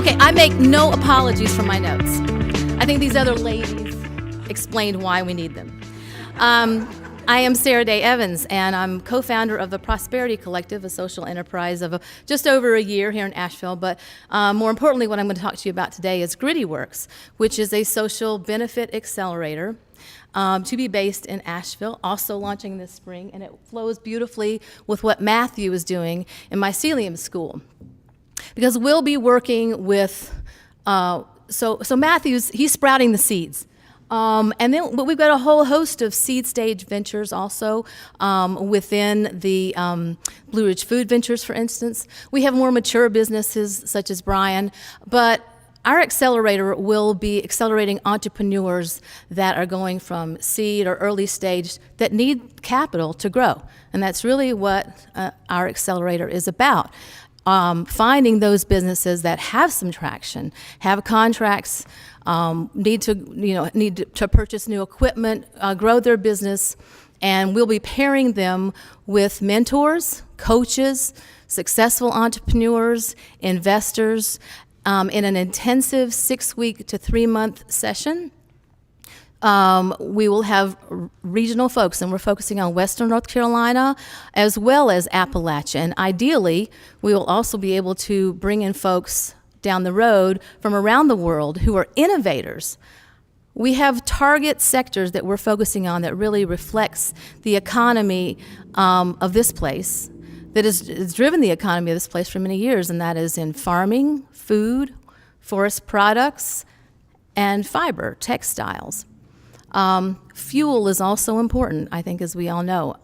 Okay, I make no apologies for my notes. I think these other ladies explained why we need them. I am SaraDay Evans, and I'm co-founder of the Prosperity Collective, a social enterprise of just over a year here in Asheville. But more importantly, what I'm going to talk to you about today is Gritty Works, which is a social benefit accelerator to be based in Asheville, also launching this spring, and it flows beautifully with what Matthew is doing in mycelium school. Because we'll be working with, so Matthew's, he's sprouting the seeds. But we've got a whole host of seed stage ventures also within the Blue Ridge Food Ventures, for instance. We have more mature businesses such as Brian, but our accelerator will be accelerating entrepreneurs that are going from seed or early stage that need capital to grow. And that's really what our accelerator is about. Finding those businesses that have some traction, have contracts, need to purchase new equipment, grow their business, and we'll be pairing them with mentors, coaches, successful entrepreneurs, investors, in an intensive 6-week to 3-month session. We will have regional folks, and we're focusing on Western North Carolina as well as Appalachia. And ideally, we will also be able to bring in folks down the road from around the world who are innovators. We have target sectors that we're focusing on that really reflects the economy of this place, that has driven the economy of this place for many years, and that is in farming, food, forest products, and fiber, textiles. Fuel is also important, I think, as we all know.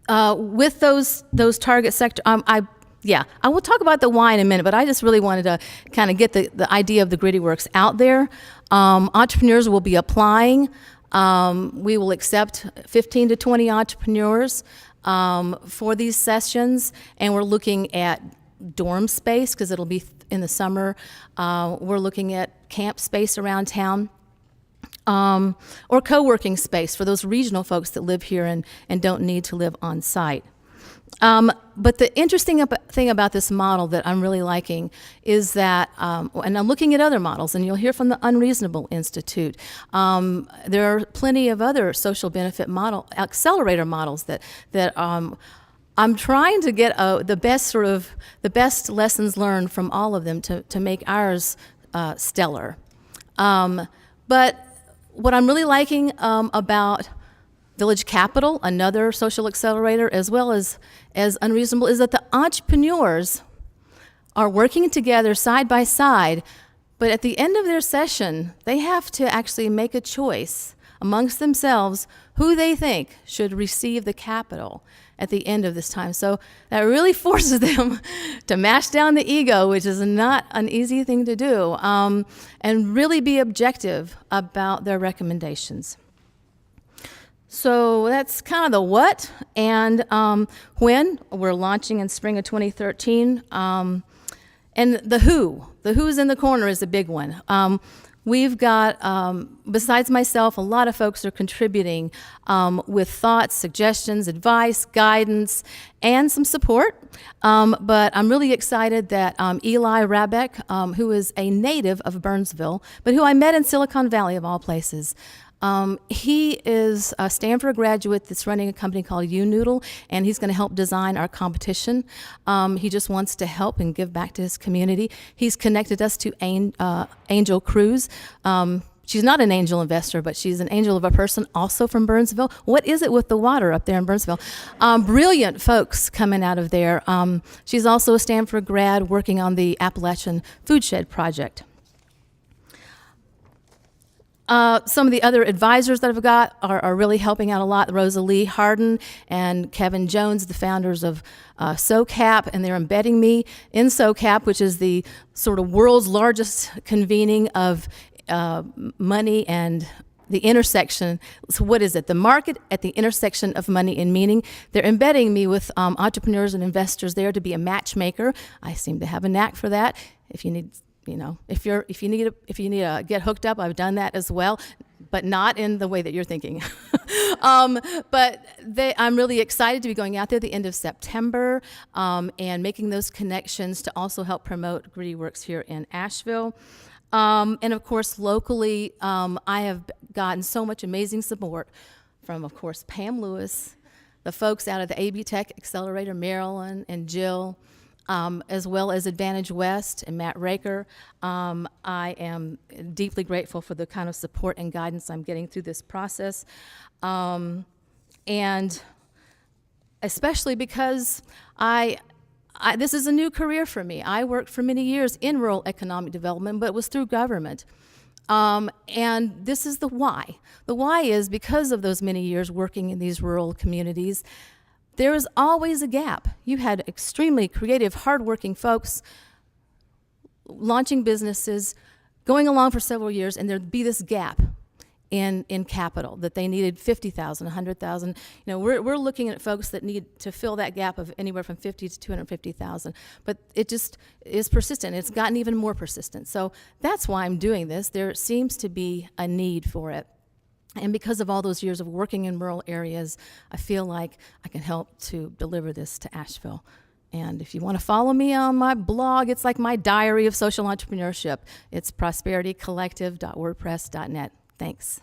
With those target sector, I will talk about the why in a minute, but I just really wanted to kind of get the idea of the Gritty Works out there. Entrepreneurs will be applying. We will accept 15 to 20 entrepreneurs for these sessions, and we're looking at dorm space because it'll be in the summer. We're looking at camp space around town, or co-working space for those regional folks that live here and don't need to live on site. But the interesting thing about this model that I'm really liking is that, and I'm looking at other models, and you'll hear from the Unreasonable Institute. There are plenty of other social benefit accelerator models that I'm trying to get the best lessons learned from all of them to make ours stellar. But what I'm really liking about Village Capital, another social accelerator, as well as Unreasonable, is that the entrepreneurs are working together side by side, but at the end of their session, they have to actually make a choice amongst themselves who they think should receive the capital at the end of this time. So that really forces them to mash down the ego, which is not an easy thing to do, and really be objective about their recommendations. So that's kind of the what and when. We're launching in spring of 2013. And the who. The who's in the corner is a big one. We've got, besides myself, a lot of folks are contributing with thoughts, suggestions, advice, guidance, and some support. But I'm really excited that Eli Rabeck, who is a native of Burnsville, but who I met in Silicon Valley of all places, he is a Stanford graduate that's running a company called UNoodle, and he's going to help design our competition. He just wants to help and give back to his community. He's connected us to Angel Cruz. She's not an angel investor, but she's an angel of a person also from Burnsville. What is it with the water up there in Burnsville? Brilliant folks coming out of there. She's also a Stanford grad working on the Appalachian Food Shed project. Some of the other advisors that I've got are really helping out a lot. Rosalie Harden and Kevin Jones, the founders of SOCAP, and they're embedding me in SOCAP, which is the sort of world's largest convening of money and the intersection. So what is it? The market at the intersection of money and meaning. They're embedding me with entrepreneurs and investors there to be a matchmaker. I seem to have a knack for that. If you need, if you need to get hooked up, I've done that as well. but not in the way that you're thinking. I'm really excited to be going out there at the end of September and making those connections to also help promote Gritty Works here in Asheville. And of course, locally, I have gotten so much amazing support from, of course, Pam Lewis, the folks out of the AB Tech Accelerator, Marilyn and Jill, as well as Advantage West and Matt Raker. I am deeply grateful for the kind of support and guidance I'm getting through this process. And especially because this is a new career for me. I worked for many years in rural economic development, but it was through government. And this is the why. The why is because of those many years working in these rural communities, there is always a gap. You had extremely creative, hardworking folks launching businesses, going along for several years, and there'd be this gap in capital that they needed 50,000, 100,000. We're looking at folks that need to fill that gap of anywhere from 50 to 250,000. But it just is persistent. It's gotten even more persistent. So that's why I'm doing this. There seems to be a need for it. And because of all those years of working in rural areas, I feel like I can help to deliver this to Asheville. And if you want to follow me on my blog, it's like my diary of social entrepreneurship. It's prosperitycollective.wordpress.net. Thanks.